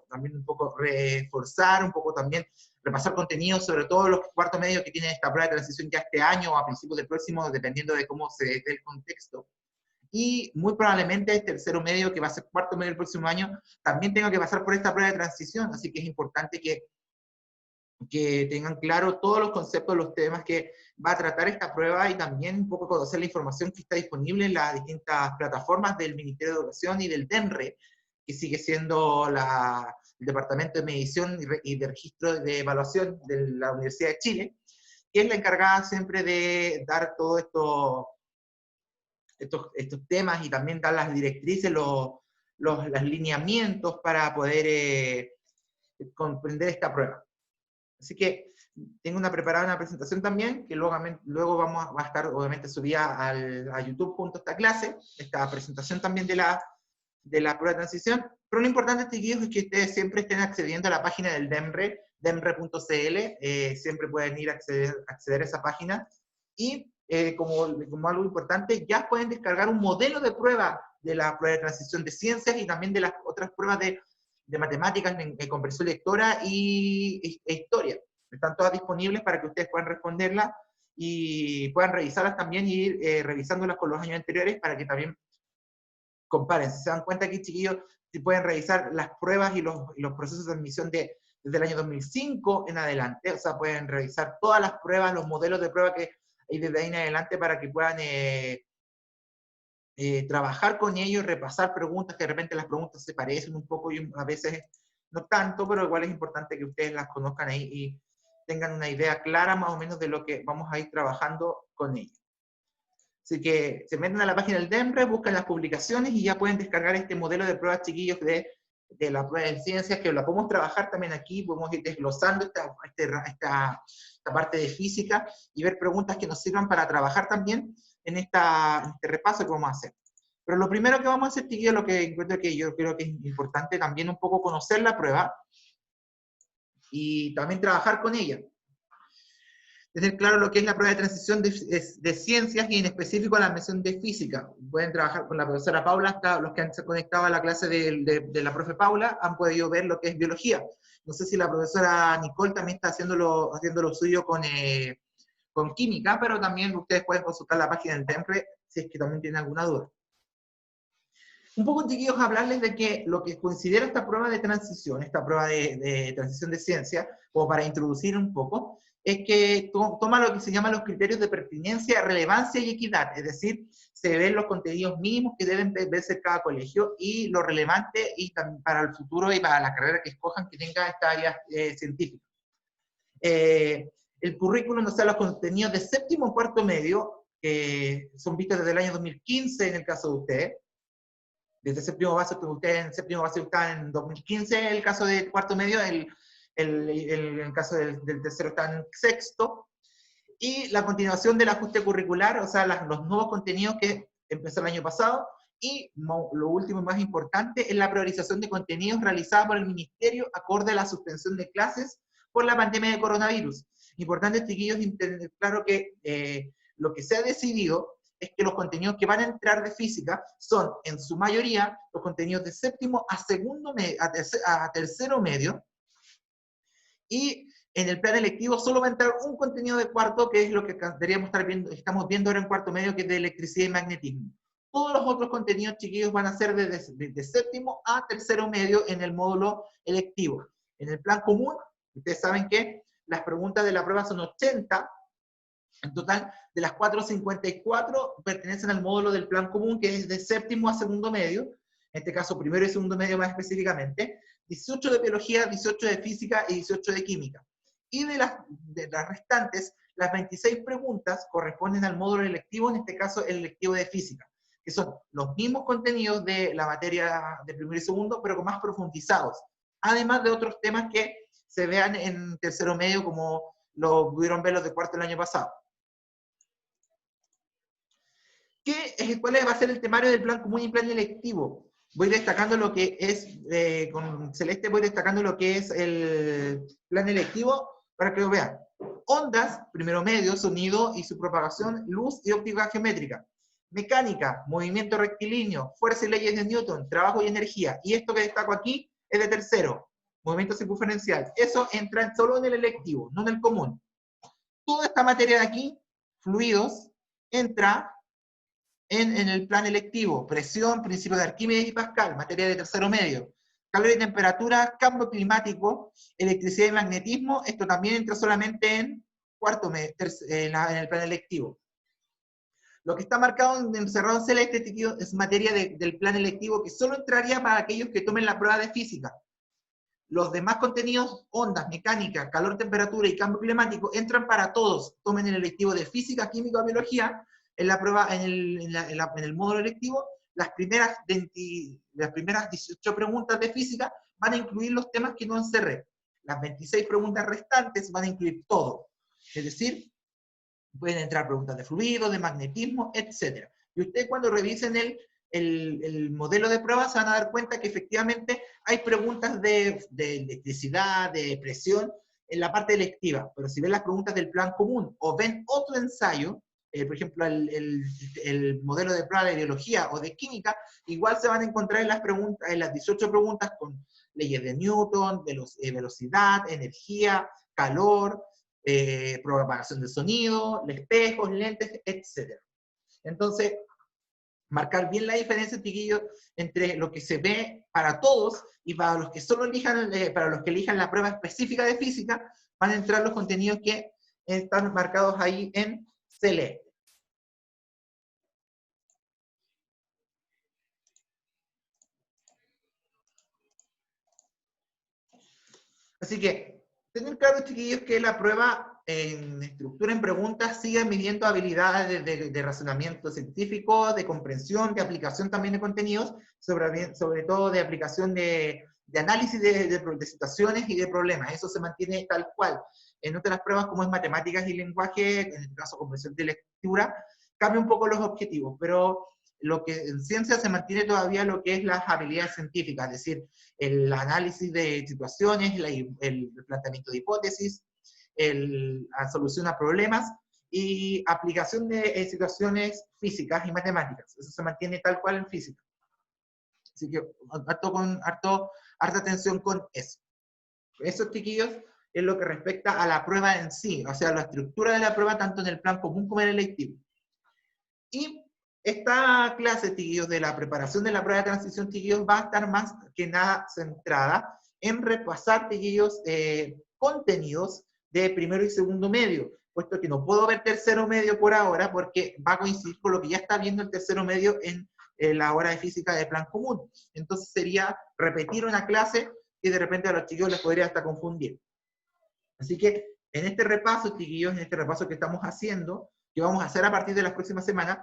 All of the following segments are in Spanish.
también un poco reforzar, un poco también repasar contenido, sobre todo los cuartos medios que tienen esta prueba de transición ya este año o a principios del próximo, dependiendo de cómo se dé el contexto. Y muy probablemente el tercero medio, que va a ser cuarto medio el próximo año, también tenga que pasar por esta prueba de transición, así que es importante que tengan claro todos los conceptos, los temas que va a tratar esta prueba y también un poco conocer la información que está disponible en las distintas plataformas del Ministerio de Educación y del DENRE, que sigue siendo el Departamento de Medición y de Registro de Evaluación de la Universidad de Chile, que es la encargada siempre de dar todos estos temas y también dar las directrices, los lineamientos para poder comprender esta prueba. Así que tengo preparada una presentación también, que luego va a estar obviamente subida a YouTube junto a esta clase, esta presentación también de la prueba de transición. Pero lo importante, chiquillos, es que ustedes siempre estén accediendo a la página del DENRE, demre.cl, siempre pueden ir a acceder a esa página, y como algo importante, ya pueden descargar un modelo de prueba de la prueba de transición de ciencias y también de las otras pruebas de matemáticas, comprensión lectora e historia. Están todas disponibles para que ustedes puedan responderlas y puedan revisarlas también y ir revisándolas con los años anteriores para que también comparen. Si se dan cuenta aquí, chiquillos, si pueden revisar las pruebas y los procesos de admisión desde el año 2005 en adelante, o sea, pueden revisar todas las pruebas, los modelos de prueba que hay desde ahí en adelante para que puedan trabajar con ellos, repasar preguntas, que de repente las preguntas se parecen un poco y a veces no tanto, pero igual es importante que ustedes las conozcan ahí y tengan una idea clara más o menos de lo que vamos a ir trabajando con ellos. Así que se meten a la página del DENRE, buscan las publicaciones y ya pueden descargar este modelo de pruebas, chiquillos, de la prueba de ciencias, que la podemos trabajar también aquí, podemos ir desglosando esta parte de física y ver preguntas que nos sirvan para trabajar también en este repaso que vamos a hacer. Pero lo primero que vamos a hacer, chiquillos, lo que encuentro que yo creo que es importante también un poco conocer la prueba y también trabajar con ella. Tener claro lo que es la prueba de transición de ciencias y en específico la mención de física. Pueden trabajar con la profesora Paula, los que han conectado a la clase de la profe Paula han podido ver lo que es biología. No sé si la profesora Nicole también está haciendo lo suyo con química, pero también ustedes pueden consultar la página del DENRE si es que también tienen alguna duda. Un poco, chiquillos, hablarles de que lo que considera esta prueba de transición, esta prueba de transición de ciencia, como para introducir un poco, es que toma lo que se llama los criterios de pertinencia, relevancia y equidad, es decir, se ven los contenidos mínimos que deben verse cada colegio y lo relevante y también para el futuro y para la carrera que escojan que tenga esta área científica. El currículum, o sea, los contenidos de séptimo o cuarto medio, son vistos desde el año 2015 en el caso de ustedes. Desde séptimo base, ustedes en séptimo base están en 2015, el caso de cuarto medio, el caso del tercero está en sexto, y la continuación del ajuste curricular, o sea, los nuevos contenidos que empezó el año pasado, y lo último y más importante es la priorización de contenidos realizada por el Ministerio acorde a la suspensión de clases por la pandemia de coronavirus. Importante, chiquillos, tener claro que lo que se ha decidido es que los contenidos que van a entrar de física son, en su mayoría, los contenidos de séptimo a tercero medio, y en el plan electivo solo va a entrar un contenido de cuarto, que es lo que estamos viendo ahora en cuarto medio, que es de electricidad y magnetismo. Todos los otros contenidos, chiquillos, van a ser de séptimo a tercero medio en el módulo electivo. En el plan común, ustedes saben que las preguntas de la prueba son 80, en total, de las 454 pertenecen al módulo del plan común, que es de séptimo a segundo medio, en este caso primero y segundo medio más específicamente, 18 de biología, 18 de física y 18 de química. Y de las restantes, las 26 preguntas corresponden al módulo electivo, en este caso el electivo de física, que son los mismos contenidos de la materia de primero y segundo, pero con más profundizados, además de otros temas que se vean en tercero medio, como lo pudieron ver los de cuarto el año pasado. ¿Cuál va a ser el temario del plan común y plan electivo? Voy destacando lo que es, con celeste voy destacando lo que es el plan electivo para que lo vean. Ondas, primero medio, sonido y su propagación, luz y óptica geométrica. Mecánica, movimiento rectilíneo, fuerza y leyes de Newton, trabajo y energía. Y esto que destaco aquí es de tercero. movimiento circunferencial. Eso entra solo en el electivo, no en el común. Toda esta materia de aquí, fluidos, entra en el plan electivo. Presión, principio de Arquímedes y Pascal, materia de tercero medio. Calor y temperatura, cambio climático, electricidad y magnetismo, esto también entra solamente en cuarto medio, en el plan electivo. Lo que está marcado en cerrado en celeste es materia del plan electivo que solo entraría para aquellos que tomen la prueba de física. Los demás contenidos, ondas, mecánica, calor, temperatura y cambio climático, entran para todos. Tomen el electivo de física, química o biología, en la prueba, en el módulo electivo, las primeras 18 preguntas de física van a incluir los temas que no encerré. Las 26 preguntas restantes van a incluir todo. Es decir, pueden entrar preguntas de fluido, de magnetismo, etc. Y ustedes cuando revisen el modelo de prueba se van a dar cuenta que efectivamente hay preguntas de electricidad, de presión, en la parte electiva. Pero si ven las preguntas del plan común o ven otro ensayo, por ejemplo, el modelo de prueba de biología o de química, igual se van a encontrar en las 18 preguntas con leyes de Newton, velocidad, energía, calor, propagación de sonido, espejos, lentes, etc. Entonces, marcar bien la diferencia, chiquillos, entre lo que se ve para todos y para los que solo elijan, para los que elijan la prueba específica de física, van a entrar los contenidos que están marcados ahí en celeste. Así que, tener claro, chiquillos, que la prueba en estructura en preguntas sigue midiendo habilidades de razonamiento científico, de comprensión, de aplicación también de contenidos, sobre todo de aplicación de análisis de situaciones y de problemas. Eso se mantiene tal cual. En otras pruebas, como es matemáticas y lenguaje, en este caso comprensión de lectura, cambia un poco los objetivos, pero lo que en ciencia se mantiene todavía lo que es las habilidades científicas, es decir, el análisis de situaciones, el planteamiento de hipótesis, la solución a problemas y aplicación de situaciones físicas y matemáticas. Eso se mantiene tal cual en física. Así que harta atención con eso. Eso, chiquillos, es lo que respecta a la prueba en sí, o sea, la estructura de la prueba tanto en el plan común como en el electivo. Y esta clase, chiquillos, de la preparación de la prueba de transición, chiquillos, va a estar más que nada centrada en repasar, chiquillos, contenidos de primero y segundo medio, puesto que no puedo ver tercero medio por ahora, porque va a coincidir con lo que ya está viendo el tercero medio en la hora de física de plan común. Entonces sería repetir una clase y de repente a los chiquillos les podría hasta confundir. Así que en este repaso, chiquillos, en este repaso que estamos haciendo, que vamos a hacer a partir de las próximas semanas,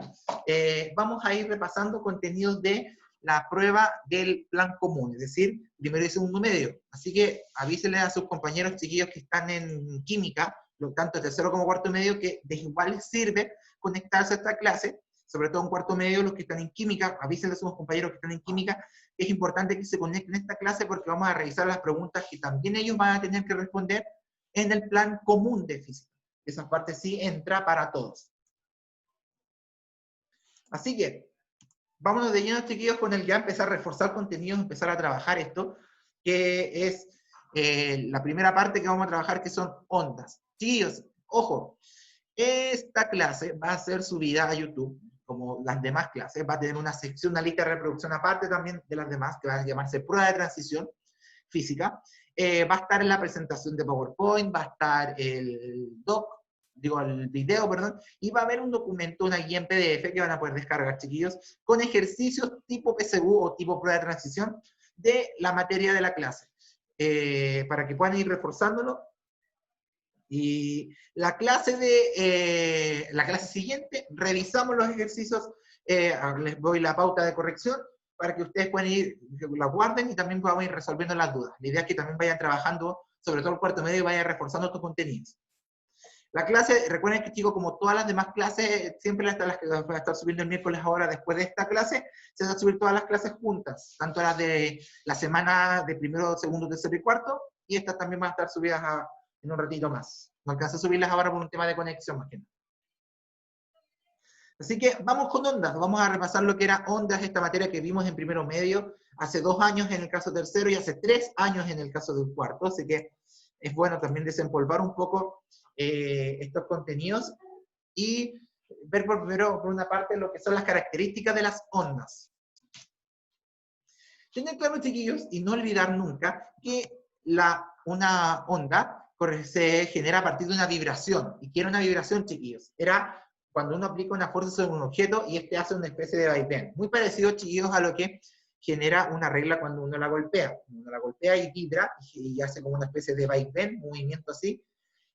vamos a ir repasando contenidos de la prueba del plan común, es decir, primero y segundo medio. Así que avísenle a sus compañeros chiquillos que están en química, tanto tercero como cuarto medio, que de igual les sirve conectarse a esta clase, sobre todo en cuarto medio, los que están en química, avísenle a sus compañeros que están en química, es importante que se conecten a esta clase porque vamos a revisar las preguntas que también ellos van a tener que responder en el plan común de física. Esa parte sí entra para todos. Así que, vámonos de lleno, chiquillos, con el ya empezar a reforzar contenidos, empezar a trabajar esto, que es la primera parte que vamos a trabajar, que son ondas. Chiquillos, ojo, esta clase va a ser subida a YouTube, como las demás clases, va a tener una sección, una lista de reproducción aparte también de las demás, que va a llamarse prueba de transición física. Va a estar en la presentación de PowerPoint, va a estar el video, perdón, y va a haber un documento, una guía en PDF que van a poder descargar, chiquillos, con ejercicios tipo PSU o tipo prueba de transición de la materia de la clase, para que puedan ir reforzándolo. Y la clase siguiente, revisamos los ejercicios, les doy la pauta de corrección, para que ustedes puedan ir, la guarden y también podamos ir resolviendo las dudas. La idea es que también vayan trabajando, sobre todo el cuarto medio, y vayan reforzando estos contenidos. La clase, recuerden que, chicos, como todas las demás clases, siempre las que van a estar subiendo el miércoles ahora, después de esta clase, se van a subir todas las clases juntas, tanto las de la semana de primero, segundo, tercero y cuarto, y estas también van a estar subidas en un ratito más. No alcancé a subirlas ahora por un tema de conexión, más que nada. Así que vamos con ondas, vamos a repasar lo que era ondas, esta materia que vimos en primero medio, hace 2 años en el caso tercero y hace 3 años en el caso del cuarto, así que es bueno también desempolvar un poco estos contenidos y ver primero, por una parte, lo que son las características de las ondas. Tener claro, chiquillos, y no olvidar nunca que una onda se genera a partir de una vibración. ¿Y qué era una vibración, chiquillos? Era cuando uno aplica una fuerza sobre un objeto y este hace una especie de vaivén. Muy parecido, chiquillos, a lo que genera una regla cuando uno la golpea. Uno la golpea y vibra y hace como una especie de vaivén, movimiento así.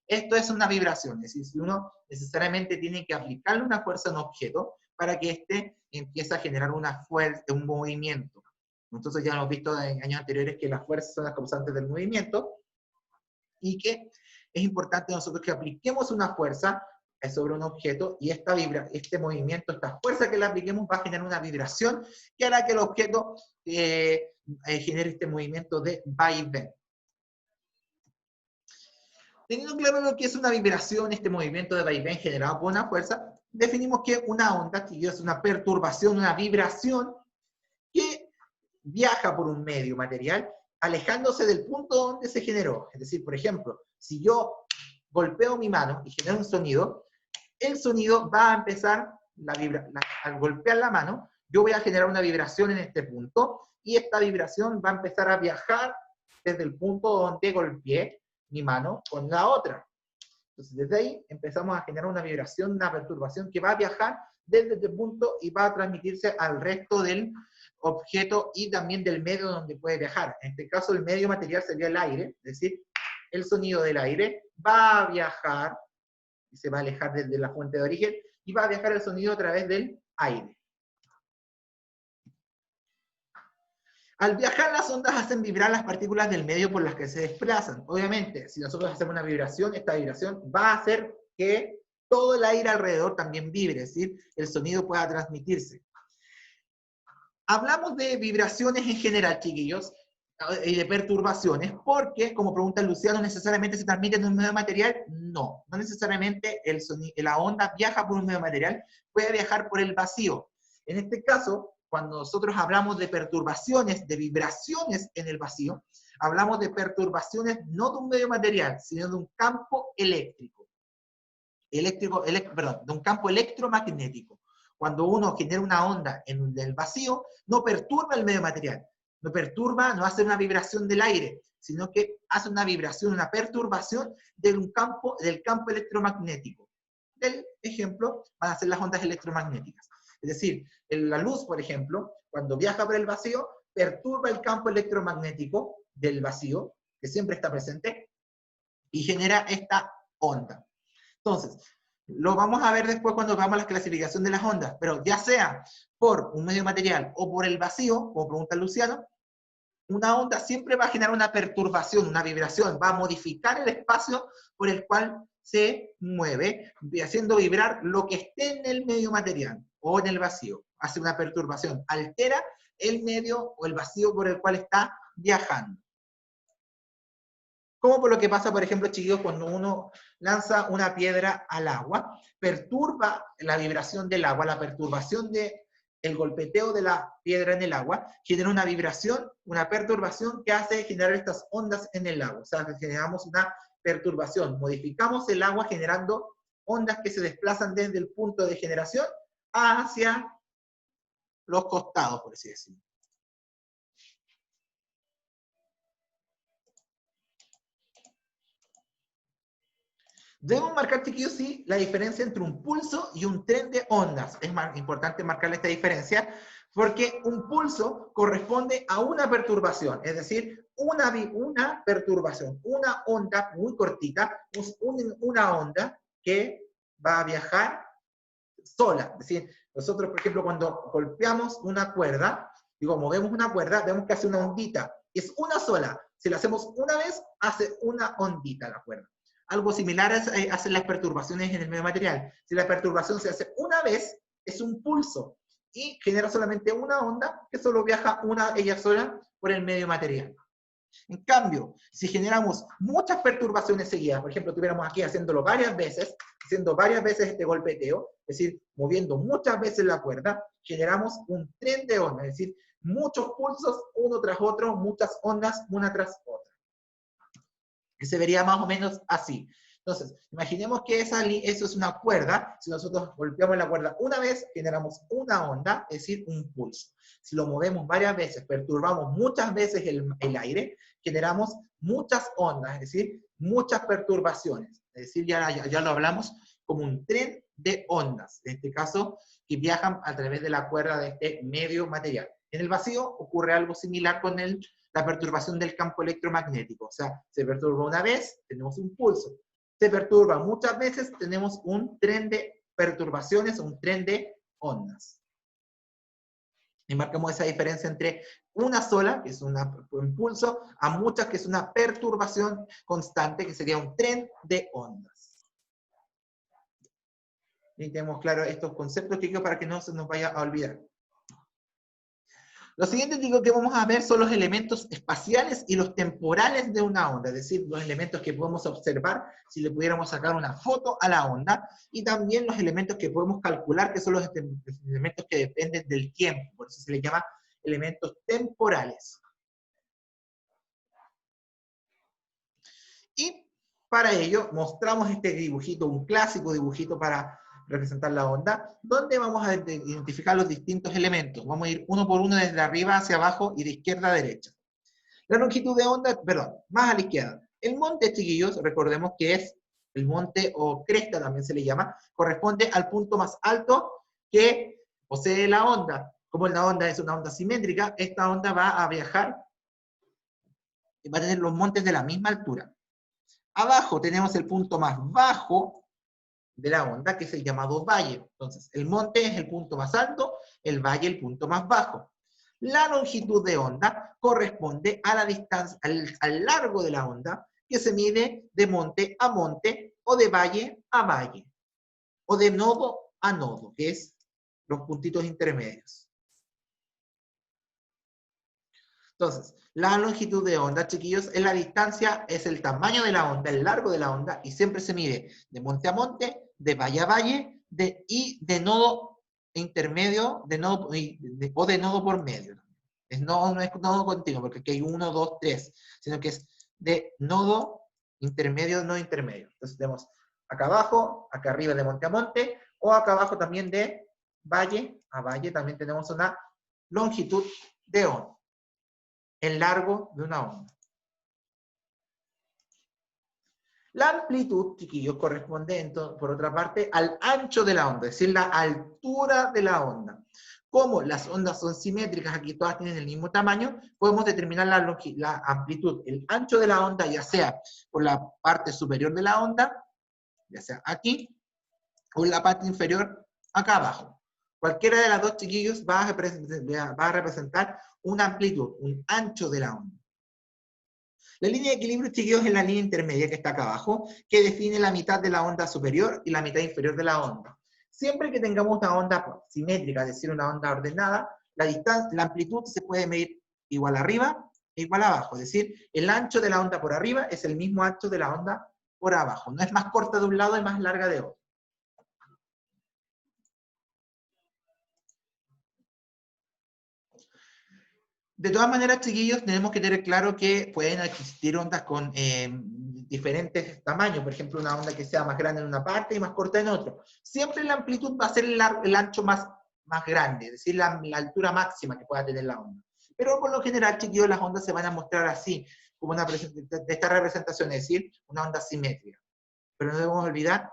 Esto es una vibración, es decir, si uno necesariamente tiene que aplicarle una fuerza a un objeto para que éste empiece a generar una fuerza, un movimiento. Entonces ya hemos visto en años anteriores que las fuerzas son las causantes del movimiento y que es importante nosotros que apliquemos una fuerza sobre un objeto y este movimiento, esta fuerza que le apliquemos va a generar una vibración que hará que el objeto genere este movimiento de vaivén. Teniendo claro lo que es una vibración, este movimiento de vaivén generado por una fuerza, definimos que una onda, que es una perturbación, una vibración que viaja por un medio material alejándose del punto donde se generó. Es decir, por ejemplo, si yo golpeo mi mano y genero un sonido, el sonido va a empezar, al golpear la mano, yo voy a generar una vibración en este punto y esta vibración va a empezar a viajar desde el punto donde golpeé mi mano con la otra. Entonces, desde ahí empezamos a generar una vibración, una perturbación que va a viajar desde este punto y va a transmitirse al resto del objeto y también del medio donde puede viajar. En este caso, el medio material sería el aire, es decir, el sonido del aire va a viajar y se va a alejar desde la fuente de origen y va a viajar el sonido a través del aire. Al viajar, las ondas hacen vibrar las partículas del medio por las que se desplazan. Obviamente, si nosotros hacemos una vibración, esta vibración va a hacer que todo el aire alrededor también vibre, es decir, el sonido pueda transmitirse. Hablamos de vibraciones en general, chiquillos, y de perturbaciones, porque, como pregunta Luciano, ¿necesariamente se transmite en un medio material? No, no necesariamente la onda viaja por un medio material, puede viajar por el vacío. En este caso, cuando nosotros hablamos de perturbaciones, de vibraciones en el vacío, hablamos de perturbaciones no de un medio material, sino de un campo eléctrico. Perdón, de un campo electromagnético. Cuando uno genera una onda en el vacío, no perturba el medio material, no perturba, no hace una vibración del aire, sino que hace una vibración, una perturbación del campo electromagnético. Del ejemplo, van a ser las ondas electromagnéticas. Es decir, la luz, por ejemplo, cuando viaja por el vacío, perturba el campo electromagnético del vacío, que siempre está presente, y genera esta onda. Entonces, lo vamos a ver después cuando veamos la clasificación de las ondas, pero ya sea por un medio material o por el vacío, como pregunta Luciano, una onda siempre va a generar una perturbación, una vibración, va a modificar el espacio por el cual se mueve, haciendo vibrar lo que esté en el medio material o en el vacío. Hace una perturbación, altera el medio o el vacío por el cual está viajando. Como por lo que pasa, por ejemplo, chiquillos, cuando uno lanza una piedra al agua, perturba la vibración del agua, la perturbación del golpeteo de la piedra en el agua, genera una vibración, una perturbación que hace generar estas ondas en el agua. O sea, generamos una perturbación, modificamos el agua generando ondas que se desplazan desde el punto de generación hacia los costados, por así decirlo. Debemos marcar, chiquillos, sí, la diferencia entre un pulso y un tren de ondas. Es importante marcar esta diferencia porque un pulso corresponde a una perturbación, es decir, una perturbación, una onda muy cortita, una onda que va a viajar sola. Es decir, nosotros, por ejemplo, cuando golpeamos una cuerda, movemos una cuerda, vemos que hace una ondita. Es una sola. Si la hacemos una vez, hace una ondita la cuerda. Algo similar hacen las perturbaciones en el medio material. Si la perturbación se hace una vez, es un pulso y genera solamente una onda que solo viaja ella sola por el medio material. En cambio, si generamos muchas perturbaciones seguidas, por ejemplo, tuviéramos aquí haciendo varias veces este golpeteo, es decir, moviendo muchas veces la cuerda, generamos un tren de ondas, es decir, muchos pulsos uno tras otro, muchas ondas una tras otra. Que se vería más o menos así. Entonces, imaginemos que eso es una cuerda. Si nosotros golpeamos la cuerda una vez, generamos una onda, es decir, un pulso. Si lo movemos varias veces, perturbamos muchas veces el aire, generamos muchas ondas, es decir, muchas perturbaciones. Es decir, ya lo hablamos como un tren de ondas, en este caso, que viajan a través de la cuerda de este medio material. En el vacío ocurre algo similar con la perturbación del campo electromagnético. O sea, se perturba una vez, tenemos un pulso. Se perturba muchas veces, tenemos un tren de perturbaciones, un tren de ondas. Y marcamos esa diferencia entre una sola, que es un pulso, a muchas, que es una perturbación constante, que sería un tren de ondas. Y tenemos claro estos conceptos que para que no se nos vaya a olvidar. Lo siguiente que vamos a ver son los elementos espaciales y los temporales de una onda, es decir, los elementos que podemos observar si le pudiéramos sacar una foto a la onda, y también los elementos que podemos calcular, que son los elementos que dependen del tiempo, por eso se les llama elementos temporales. Y para ello mostramos este dibujito, un clásico dibujito para representar la onda, donde vamos a identificar los distintos elementos. Vamos a ir uno por uno desde arriba hacia abajo y de izquierda a derecha. La longitud de onda, perdón, más a la izquierda. El monte, chiquillos, recordemos que es el monte o cresta también se le llama, corresponde al punto más alto que posee la onda. Como la onda es una onda simétrica, esta onda va a viajar y va a tener los montes de la misma altura. Abajo tenemos el punto más bajo de la onda, que es el llamado valle. Entonces, el monte es el punto más alto, el valle el punto más bajo. La longitud de onda corresponde a la distancia, al largo de la onda, que se mide de monte a monte, o de valle a valle, o de nodo a nodo, que es los puntitos intermedios. Entonces, la longitud de onda, chiquillos, es la distancia, es el tamaño de la onda, el largo de la onda, y siempre se mide de monte a monte, de valle a valle, y de nodo intermedio, o de nodo por medio. No es nodo continuo, porque aquí hay 1, 2, 3, sino que es de nodo intermedio, nodo intermedio. Entonces tenemos acá abajo, acá arriba de monte a monte, o acá abajo también de valle a valle, también tenemos una longitud de onda. El largo de una onda. La amplitud, chiquillos, corresponde, por otra parte, al ancho de la onda, es decir, la altura de la onda. Como las ondas son simétricas, aquí todas tienen el mismo tamaño, podemos determinar la amplitud, el ancho de la onda, ya sea por la parte superior de la onda, ya sea aquí, o en la parte inferior, acá abajo. Cualquiera de las dos, chiquillos, va a representar una amplitud, un ancho de la onda. La línea de equilibrio, chiquillos, es la línea intermedia que está acá abajo, que define la mitad de la onda superior y la mitad inferior de la onda. Siempre que tengamos una onda simétrica, es decir, una onda ordenada, la amplitud se puede medir igual arriba e igual abajo. Es decir, el ancho de la onda por arriba es el mismo ancho de la onda por abajo. No es más corta de un lado y más larga de otro. De todas maneras, chiquillos, tenemos que tener claro que pueden existir ondas con diferentes tamaños. Por ejemplo, una onda que sea más grande en una parte y más corta en otra. Siempre la amplitud va a ser el ancho más grande, es decir, la altura máxima que pueda tener la onda. Pero por lo general, chiquillos, las ondas se van a mostrar así, como de esta representación, es decir, una onda simétrica. Pero no debemos olvidar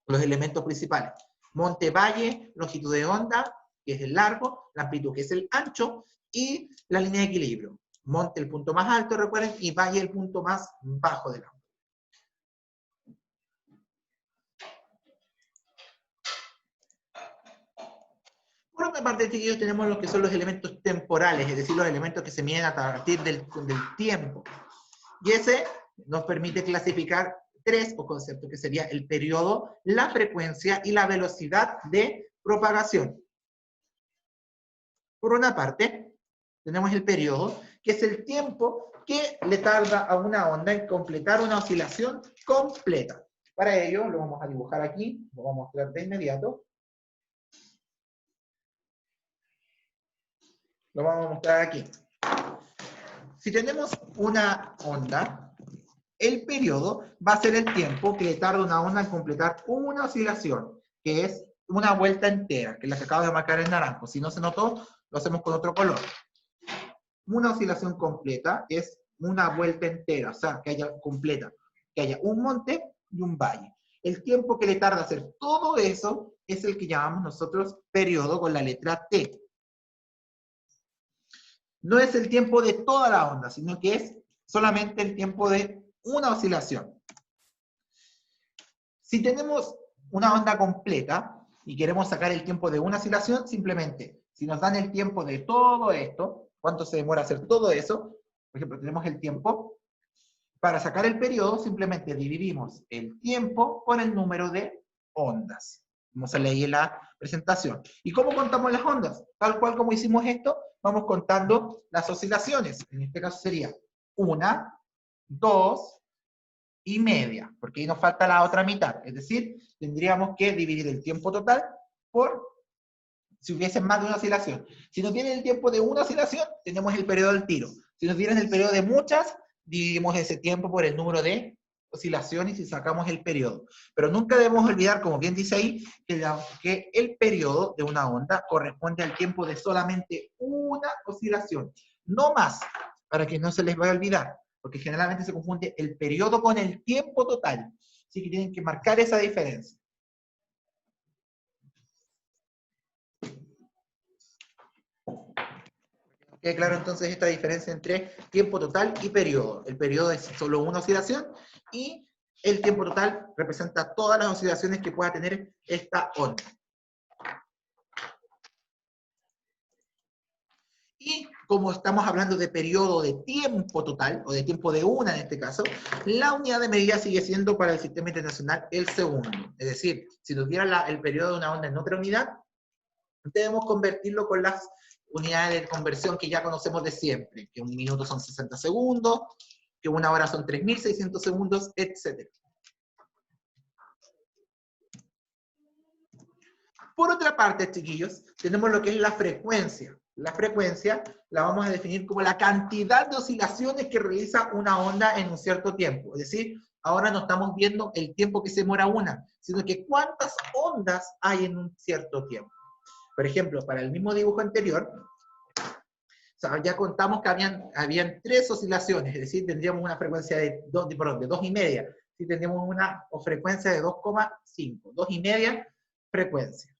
los elementos principales. Monte, valle, longitud de onda, que es el largo, la amplitud, que es el ancho, y la línea de equilibrio. Monte el punto más alto, recuerden, y valle el punto más bajo de la onda. Por otra parte, chiquillos, tenemos lo que son los elementos temporales, es decir, los elementos que se miden a partir del tiempo. Y ese nos permite clasificar tres conceptos, que sería el periodo, la frecuencia y la velocidad de propagación. Por una parte, tenemos el periodo, que es el tiempo que le tarda a una onda en completar una oscilación completa. Para ello, lo vamos a dibujar aquí, lo vamos a mostrar de inmediato. Lo vamos a mostrar aquí. Si tenemos una onda, el periodo va a ser el tiempo que le tarda una onda en completar una oscilación, que es una vuelta entera, que es la que acabo de marcar en naranjo. Si no se notó, lo hacemos con otro color. Una oscilación completa es una vuelta entera, o sea, que haya completa, que haya un monte y un valle. El tiempo que le tarda hacer todo eso es el que llamamos nosotros periodo con la letra T. No es el tiempo de toda la onda, sino que es solamente el tiempo de una oscilación. Si tenemos una onda completa y queremos sacar el tiempo de una oscilación, simplemente, si nos dan el tiempo de todo esto, ¿cuánto se demora hacer todo eso? Por ejemplo, tenemos el tiempo. Para sacar el periodo, simplemente dividimos el tiempo por el número de ondas. Como se leí en la presentación. ¿Y cómo contamos las ondas? Tal cual como hicimos esto, vamos contando las oscilaciones. En este caso sería 1, 2 y media, porque ahí nos falta la otra mitad. Es decir, tendríamos que dividir el tiempo total por si hubiese más de una oscilación. Si nos viene el tiempo de una oscilación, tenemos el periodo del tiro. Si nos viene el periodo de muchas, dividimos ese tiempo por el número de oscilaciones y sacamos el periodo. Pero nunca debemos olvidar, como bien dice ahí, que el periodo de una onda corresponde al tiempo de solamente una oscilación. No más, para que no se les vaya a olvidar, porque generalmente se confunde el periodo con el tiempo total. Así que tienen que marcar esa diferencia. Quede claro entonces esta diferencia entre tiempo total y periodo. El periodo es solo una oscilación y el tiempo total representa todas las oscilaciones que pueda tener esta onda. Y como estamos hablando de periodo de tiempo total, o de tiempo de una en este caso, la unidad de medida sigue siendo para el sistema internacional el segundo. Es decir, si nos diera el periodo de una onda en otra unidad, debemos convertirlo con las unidades de conversión que ya conocemos de siempre, que un minuto son 60 segundos, que una hora son 3.600 segundos, etc. Por otra parte, chiquillos, tenemos lo que es la frecuencia. La frecuencia la vamos a definir como la cantidad de oscilaciones que realiza una onda en un cierto tiempo. Es decir, ahora no estamos viendo el tiempo que se demora una, sino que cuántas ondas hay en un cierto tiempo. Por ejemplo, para el mismo dibujo anterior, o sea, ya contamos que habían 3 oscilaciones, es decir, tendríamos una frecuencia de 2,5. Si tendríamos una frecuencia de 2,5, 2,5 frecuencia.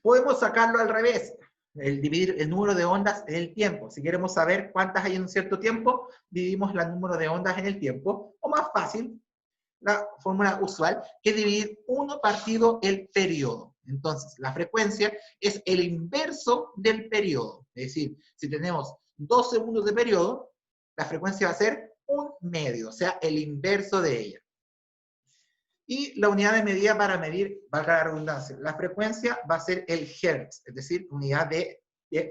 Podemos sacarlo al revés, dividir el número de ondas en el tiempo. Si queremos saber cuántas hay en un cierto tiempo, dividimos el número de ondas en el tiempo. O más fácil, la fórmula usual, que es dividir 1 partido el periodo. Entonces, la frecuencia es el inverso del periodo. Es decir, si tenemos 2 segundos de periodo, la frecuencia va a ser 1/2, o sea, el inverso de ella. Y la unidad de medida para medir, valga la redundancia, la frecuencia va a ser el hertz, es decir, unidad de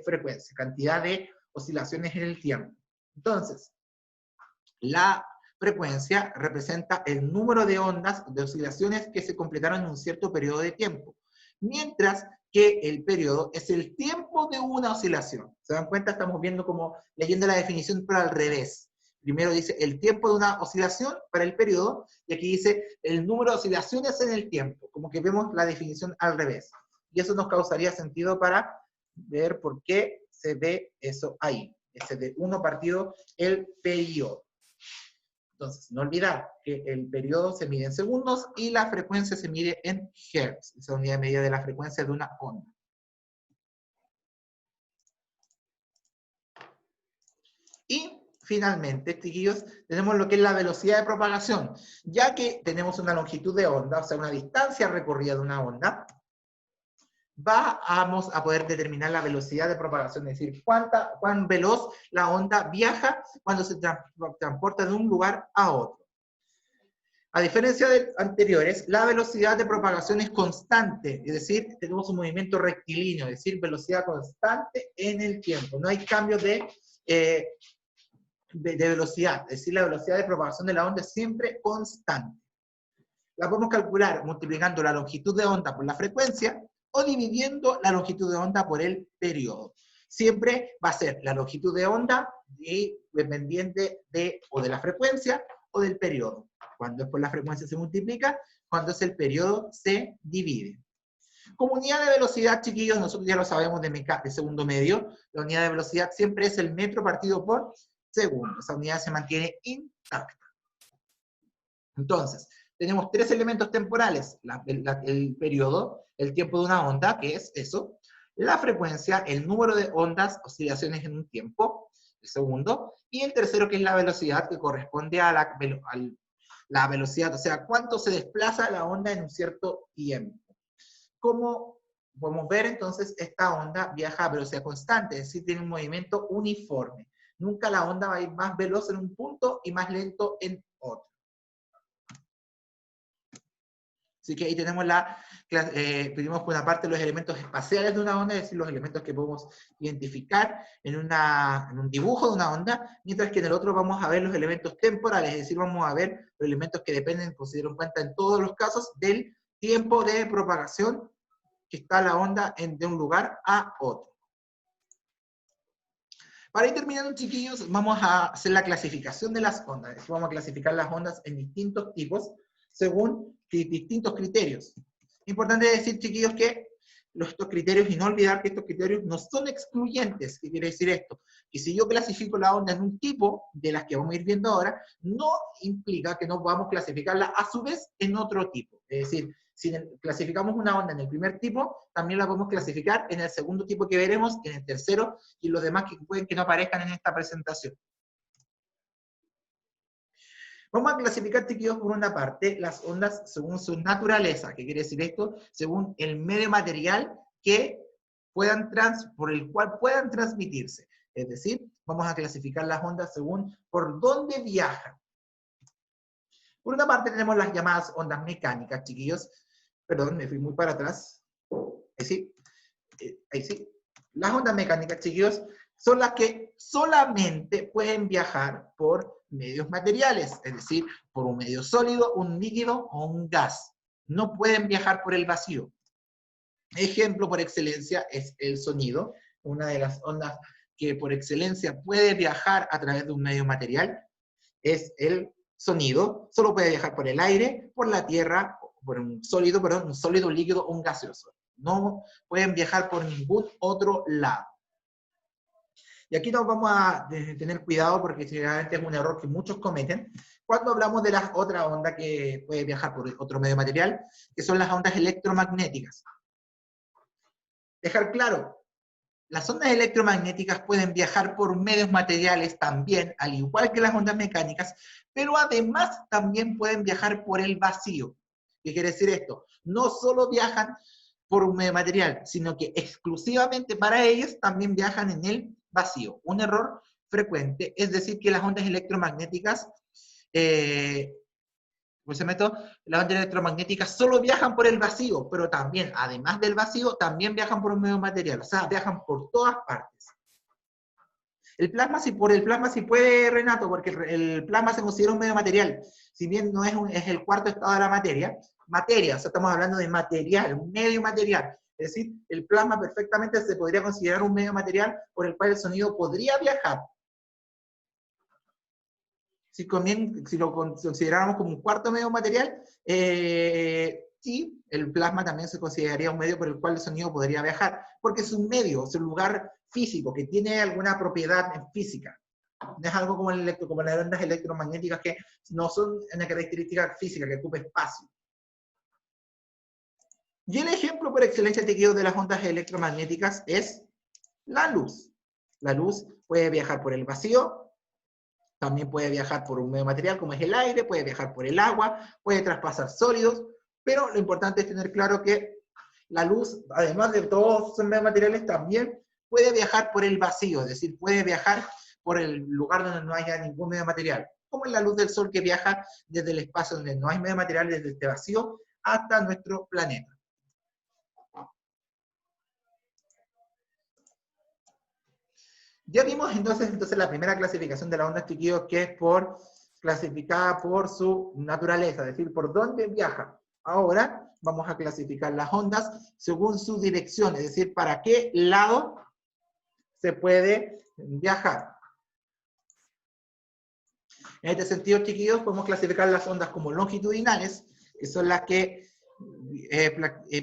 frecuencia, cantidad de oscilaciones en el tiempo. Entonces, la frecuencia representa el número de ondas, de oscilaciones que se completaron en un cierto periodo de tiempo, mientras que el periodo es el tiempo de una oscilación. ¿Se dan cuenta? Estamos viendo como leyendo la definición pero al revés. Primero dice el tiempo de una oscilación para el periodo, y aquí dice el número de oscilaciones en el tiempo, como que vemos la definición al revés. Y eso nos causaría sentido para ver por qué se ve eso ahí. Ese de 1 partido el periodo. Entonces, no olvidar que el periodo se mide en segundos y la frecuencia se mide en hertz. Esa unidad de medida de la frecuencia de una onda. Y finalmente, chiquillos, tenemos lo que es la velocidad de propagación. Ya que tenemos una longitud de onda, o sea, una distancia recorrida de una onda, vamos a poder determinar la velocidad de propagación, es decir, cuán veloz la onda viaja cuando se transporta de un lugar a otro. A diferencia de anteriores, la velocidad de propagación es constante, es decir, tenemos un movimiento rectilíneo, es decir, velocidad constante en el tiempo. No hay cambios de velocidad, es decir, la velocidad de propagación de la onda es siempre constante. La podemos calcular multiplicando la longitud de onda por la frecuencia o dividiendo la longitud de onda por el periodo. Siempre va a ser la longitud de onda dependiente de la frecuencia o del periodo. Cuando es por la frecuencia se multiplica, cuando es el periodo se divide. Como unidad de velocidad, chiquillos, nosotros ya lo sabemos de segundo medio, la unidad de velocidad siempre es el metro partido por segundo. Esa unidad se mantiene intacta. Entonces, tenemos tres elementos temporales, el periodo, el tiempo de una onda, que es eso, la frecuencia, el número de ondas, oscilaciones en un tiempo, el segundo, y el tercero, que es la velocidad, que corresponde a la velocidad, o sea, cuánto se desplaza la onda en un cierto tiempo. Como podemos ver, entonces, esta onda viaja a velocidad constante, es decir, tiene un movimiento uniforme. Nunca la onda va a ir más veloz en un punto y más lento en otro. Así que ahí tenemos pedimos por una parte los elementos espaciales de una onda, es decir, los elementos que podemos identificar en un dibujo de una onda, mientras que en el otro vamos a ver los elementos temporales, es decir, vamos a ver los elementos que dependen, pues se dieron cuenta en todos los casos, del tiempo de propagación que está la onda de un lugar a otro. Para ir terminando, chiquillos, vamos a hacer la clasificación de las ondas. Vamos a clasificar las ondas en distintos tipos, según distintos criterios. Importante decir, chiquillos, que estos criterios, y no olvidar que estos criterios no son excluyentes. ¿Qué quiere decir esto? Que si yo clasifico la onda en un tipo, de las que vamos a ir viendo ahora, no implica que no podamos clasificarla a su vez en otro tipo. Es decir, si clasificamos una onda en el primer tipo, también la podemos clasificar en el segundo tipo que veremos, en el tercero, y los demás que pueden que no aparezcan en esta presentación. Vamos a clasificar, chiquillos, por una parte, las ondas según su naturaleza. ¿Qué quiere decir esto? Según el medio material por el cual puedan transmitirse. Es decir, vamos a clasificar las ondas según por dónde viajan. Por una parte tenemos las llamadas ondas mecánicas, chiquillos. Perdón, me fui muy para atrás. Ahí sí. Ahí sí. Las ondas mecánicas, chiquillos, son las que solamente pueden viajar por medios materiales, es decir, por un medio sólido, un líquido o un gas. No pueden viajar por el vacío. Ejemplo por excelencia es el sonido, una de las ondas que por excelencia puede viajar a través de un medio material, es el sonido. Solo puede viajar por el aire, por la tierra, por un sólido, líquido o un gaseoso. No pueden viajar por ningún otro lado. Y aquí nos vamos a tener cuidado porque generalmente es un error que muchos cometen cuando hablamos de las otras ondas que puede viajar por otro medio material, que son las ondas electromagnéticas. Dejar claro, las ondas electromagnéticas pueden viajar por medios materiales también, al igual que las ondas mecánicas, pero además también pueden viajar por el vacío. ¿Qué quiere decir esto? No solo viajan por un medio material, sino que exclusivamente para ellos también viajan en el vacío. Un error frecuente es decir que las ondas electromagnéticas, las ondas electromagnéticas solo viajan por el vacío, pero también, además del vacío, también viajan por un medio material, o sea, viajan por todas partes. Por el plasma sí puede, Renato, porque el plasma se considera un medio material, si bien no es el cuarto estado de la materia, o sea, estamos hablando de material, un medio material. Es decir, el plasma perfectamente se podría considerar un medio material por el cual el sonido podría viajar. Si lo consideráramos como un cuarto medio material, sí, el plasma también se consideraría un medio por el cual el sonido podría viajar, porque es un medio, es un lugar físico, que tiene alguna propiedad física. No es algo como las ondas electromagnéticas que no son una característica física, que ocupa espacio. Y el ejemplo por excelencia, chiquillos, de las ondas electromagnéticas es la luz. La luz puede viajar por el vacío, también puede viajar por un medio material como es el aire, puede viajar por el agua, puede traspasar sólidos, pero lo importante es tener claro que la luz, además de todos esos medios materiales, también puede viajar por el vacío, es decir, puede viajar por el lugar donde no haya ningún medio material, como como es la luz del sol que viaja desde el espacio donde no hay medio material, desde este vacío hasta nuestro planeta. Ya vimos entonces la primera clasificación de las ondas, chiquillos, que es clasificada por su naturaleza, es decir, por dónde viaja. Ahora vamos a clasificar las ondas según su dirección, es decir, para qué lado se puede viajar. En este sentido, chiquillos, podemos clasificar las ondas como longitudinales, que son las que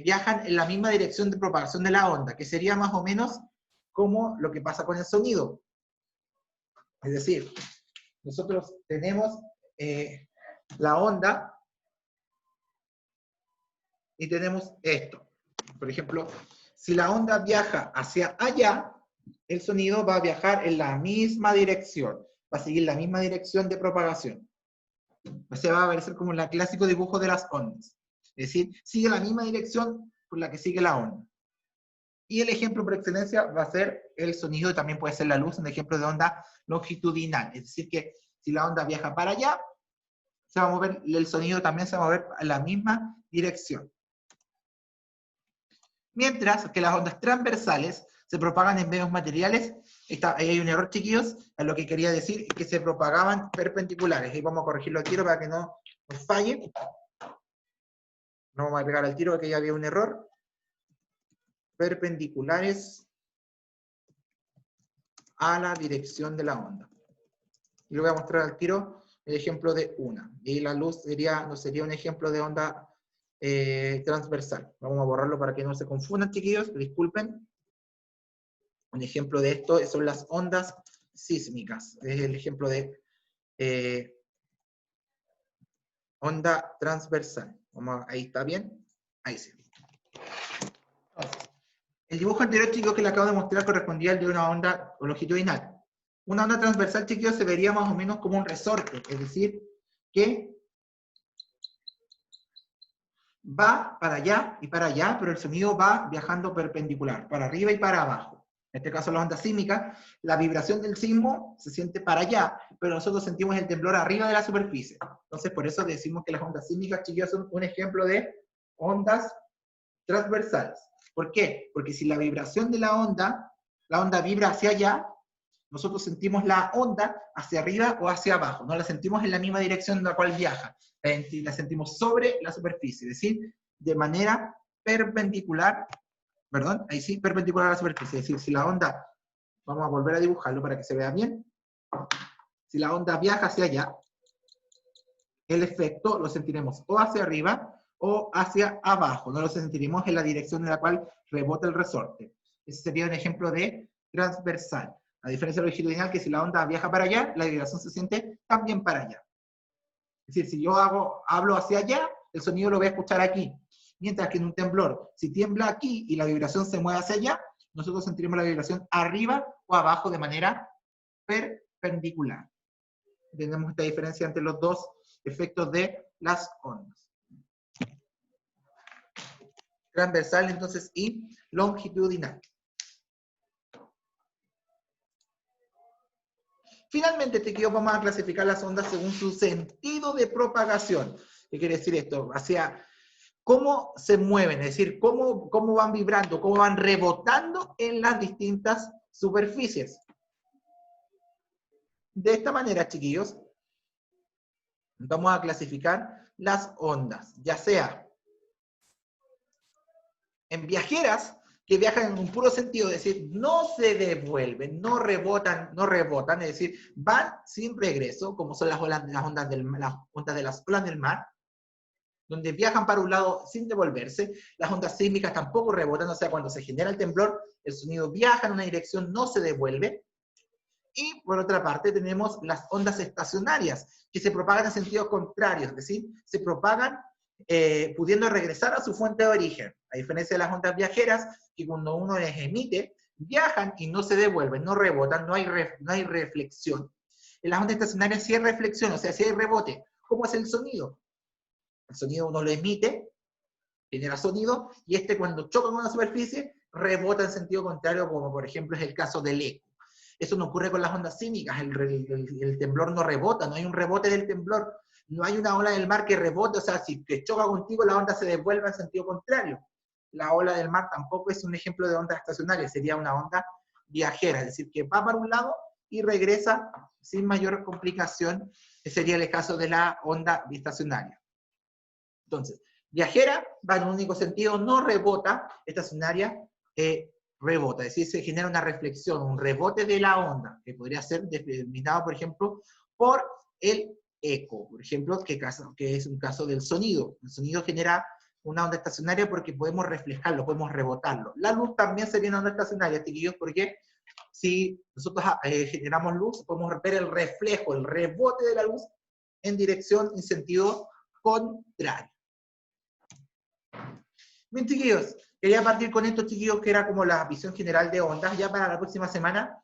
viajan en la misma dirección de propagación de la onda, que sería más o menos como lo que pasa con el sonido. Es decir, nosotros tenemos la onda y tenemos esto. Por ejemplo, si la onda viaja hacia allá, el sonido va a viajar en la misma dirección, va a seguir la misma dirección de propagación. O sea, va a aparecer como el clásico dibujo de las ondas. Es decir, sigue la misma dirección por la que sigue la onda. Y el ejemplo por excelencia va a ser el sonido, y también puede ser la luz, un ejemplo de onda longitudinal. Es decir, que si la onda viaja para allá, se va a mover, el sonido también se va a mover en la misma dirección. Mientras que las ondas transversales se propagan en medios materiales. Ahí hay un error, chiquillos, a lo que quería decir, que se propagaban perpendiculares. Y vamos a corregirlo al tiro para que no nos falle. No vamos a pegar al tiro porque ya había un error. Perpendiculares a la dirección de la onda. Y le voy a mostrar al tiro el ejemplo de una. Y la luz no sería un ejemplo de onda transversal. Vamos a borrarlo para que no se confundan, chiquillos, disculpen. Un ejemplo de esto son las ondas sísmicas. Es el ejemplo de onda transversal. Ahí está bien. Ahí sí. Entonces, el dibujo anterior, chicos, que le acabo de mostrar correspondía al de una onda longitudinal. Una onda transversal, chicos, se vería más o menos como un resorte, es decir, que va para allá y para allá, pero el sonido va viajando perpendicular, para arriba y para abajo. En este caso, la onda sísmica, la vibración del sismo se siente para allá, pero nosotros sentimos el temblor arriba de la superficie. Entonces, por eso decimos que las ondas sísmicas, chicos, son un ejemplo de ondas transversales. ¿Por qué? Porque si la vibración de la onda vibra hacia allá, nosotros sentimos la onda hacia arriba o hacia abajo, no la sentimos en la misma dirección en la cual viaja, la sentimos sobre la superficie, es decir, de manera perpendicular, perdón, ahí sí, perpendicular a la superficie, es decir, si la onda, vamos a volver a dibujarlo para que se vea bien, si la onda viaja hacia allá, el efecto lo sentiremos o hacia arriba o hacia abajo, no lo sentiremos en la dirección en la cual rebota el resorte. Ese sería un ejemplo de transversal. A diferencia del longitudinal, que si la onda viaja para allá, la vibración se siente también para allá. Es decir, si yo hablo hacia allá, el sonido lo voy a escuchar aquí. Mientras que en un temblor, si tiembla aquí y la vibración se mueve hacia allá, nosotros sentiremos la vibración arriba o abajo de manera perpendicular. Tenemos esta diferencia entre los dos efectos de las ondas. Transversal, entonces, y longitudinal. Finalmente, chiquillos, vamos a clasificar las ondas según su sentido de propagación. ¿Qué quiere decir esto? Hacia cómo se mueven, es decir, cómo van vibrando, cómo van rebotando en las distintas superficies. De esta manera, chiquillos, vamos a clasificar las ondas, ya sea en viajeras, que viajan en un puro sentido, es decir, no se devuelven, no rebotan, es decir, van sin regreso, como son las ondas de las olas del mar, donde viajan para un lado sin devolverse. Las ondas sísmicas tampoco rebotan, o sea, cuando se genera el temblor, el sonido viaja en una dirección, no se devuelve. Y por otra parte tenemos las ondas estacionarias, que se propagan en sentidos contrarios, es decir, se propagan pudiendo regresar a su fuente de origen, a diferencia de las ondas viajeras, que cuando uno les emite, viajan y no se devuelven, no rebotan, no hay reflexión. En las ondas estacionarias sí hay reflexión, o sea, sí hay rebote. ¿Cómo es el sonido? El sonido uno lo emite, genera sonido, y cuando choca con una superficie, rebota en sentido contrario, como por ejemplo es el caso del eco. Eso no ocurre con las ondas sísmicas, el temblor no rebota, no hay un rebote del temblor, no hay una ola del mar que rebote, o sea, si te choca contigo, la onda se devuelve en sentido contrario. La ola del mar tampoco es un ejemplo de onda estacionaria, sería una onda viajera, es decir, que va para un lado y regresa sin mayor complicación, que sería el caso de la onda estacionaria. Entonces, viajera va en un único sentido, no rebota, estacionaria rebota, es decir, se genera una reflexión, un rebote de la onda, que podría ser determinado, por ejemplo, por el eco, por ejemplo, que es un caso del sonido. El sonido genera una onda estacionaria porque podemos reflejarlo, podemos rebotarlo. La luz también sería una onda estacionaria, chiquillos, porque si nosotros generamos luz, podemos ver el reflejo, el rebote de la luz en dirección, en sentido contrario. Bien, chiquillos, quería partir con esto, chiquillos, que era como la visión general de ondas. Ya para la próxima semana,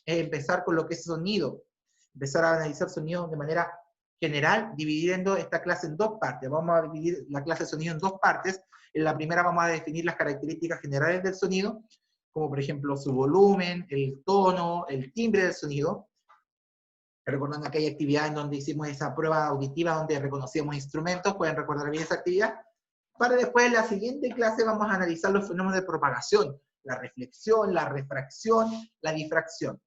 empezar con lo que es sonido. Empezar a analizar sonido de manera general, dividiendo esta clase en dos partes. Vamos a dividir la clase de sonido en dos partes. En la primera vamos a definir las características generales del sonido, como por ejemplo su volumen, el tono, el timbre del sonido. Recordando aquella actividad en donde hicimos esa prueba auditiva donde reconocíamos instrumentos, pueden recordar bien esa actividad. Para después, en la siguiente clase, vamos a analizar los fenómenos de propagación, la reflexión, la refracción, la difracción.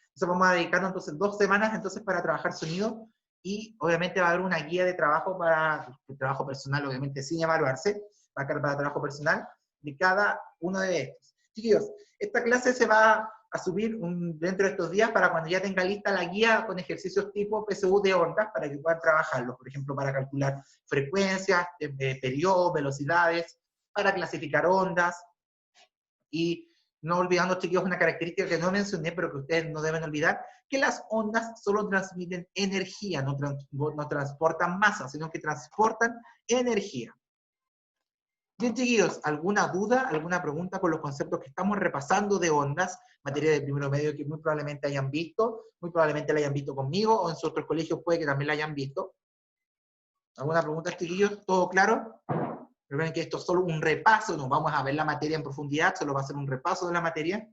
Entonces vamos a dedicarnos entonces 2 semanas entonces para trabajar sonido, y obviamente va a haber una guía de trabajo para el trabajo personal, obviamente sin evaluarse, para trabajo personal de cada uno de estos. Chiquillos, esta clase se va a subir dentro de estos días para cuando ya tenga lista la guía con ejercicios tipo PSU de ondas para que puedan trabajarlos, por ejemplo, para calcular frecuencias, periodos, velocidades, para clasificar ondas, y no olvidando, chiquillos, una característica que no mencioné, pero que ustedes no deben olvidar, que las ondas solo transmiten energía, no transportan masa, sino que transportan energía. Bien, chiquillos, ¿alguna duda, alguna pregunta con los conceptos que estamos repasando de ondas, materia de primero medio que muy probablemente hayan visto, muy probablemente la hayan visto conmigo, o en sus otros colegios puede que también la hayan visto? ¿Alguna pregunta, chiquillos? ¿Todo claro? Recuerden que esto es solo un repaso, no vamos a ver la materia en profundidad, solo va a ser un repaso de la materia.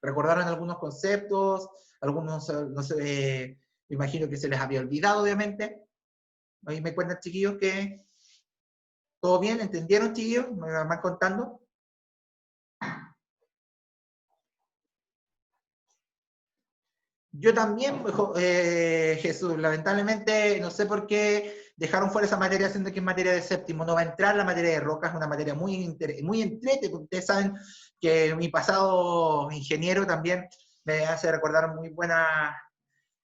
¿Recordaron algunos conceptos? Algunos, no sé, me imagino que se les había olvidado, obviamente. Ahí me cuentan, chiquillos, que ¿todo bien? ¿Entendieron, chiquillos? ¿Me van contando? Yo también, Jesús, lamentablemente, no sé por qué dejaron fuera esa materia, siendo que es materia de séptimo. No va a entrar la materia de rocas, es una materia muy entrete, porque ustedes saben que mi pasado ingeniero también me hace recordar muy buenos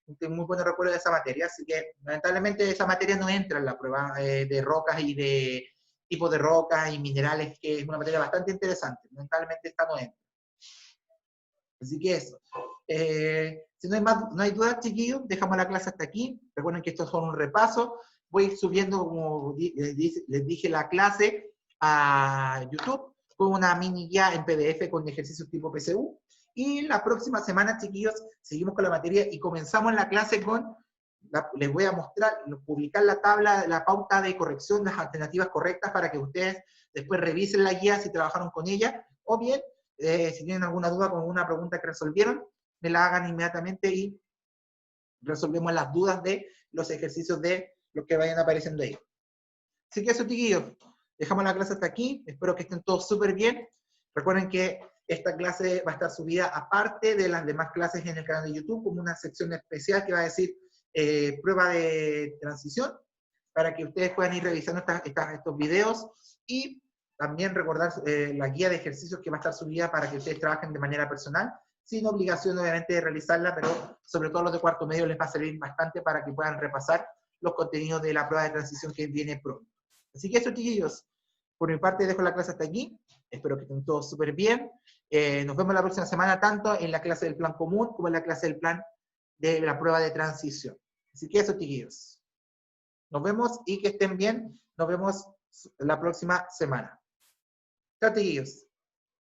recuerdos de esa materia, así que lamentablemente esa materia no entra en la prueba de rocas y de tipos de rocas y minerales, que es una materia bastante interesante. Lamentablemente esta no entra. Así que eso. Si no hay dudas, chiquillos, dejamos la clase hasta aquí. Recuerden que esto es solo un repaso. Voy a ir subiendo, como les dije, la clase a YouTube con una mini guía en PDF con ejercicios tipo PSU. Y la próxima semana, chiquillos, seguimos con la materia y comenzamos la clase con, les voy a mostrar, publicar la tabla, la pauta de corrección, las alternativas correctas para que ustedes después revisen la guía si trabajaron con ella, o bien, si tienen alguna duda con alguna pregunta que resolvieron, me la hagan inmediatamente y resolvemos las dudas de los ejercicios de los que vayan apareciendo ahí. Así que eso, chiquillos, dejamos la clase hasta aquí. Espero que estén todos súper bien. Recuerden que esta clase va a estar subida aparte de las demás clases en el canal de YouTube, como una sección especial que va a decir prueba de transición, para que ustedes puedan ir revisando estos videos, y también recordar la guía de ejercicios que va a estar subida para que ustedes trabajen de manera personal, sin obligación obviamente de realizarla, pero sobre todo los de cuarto medio les va a servir bastante para que puedan repasar los contenidos de la prueba de transición que viene pronto. Así que eso, chiquillos, por mi parte dejo la clase hasta aquí. Espero que estén todos súper bien. Nos vemos la próxima semana, tanto en la clase del plan común como en la clase del plan de la prueba de transición. Así que eso, chiquillos. Nos vemos y que estén bien. Nos vemos la próxima semana. Chao, chiquillos.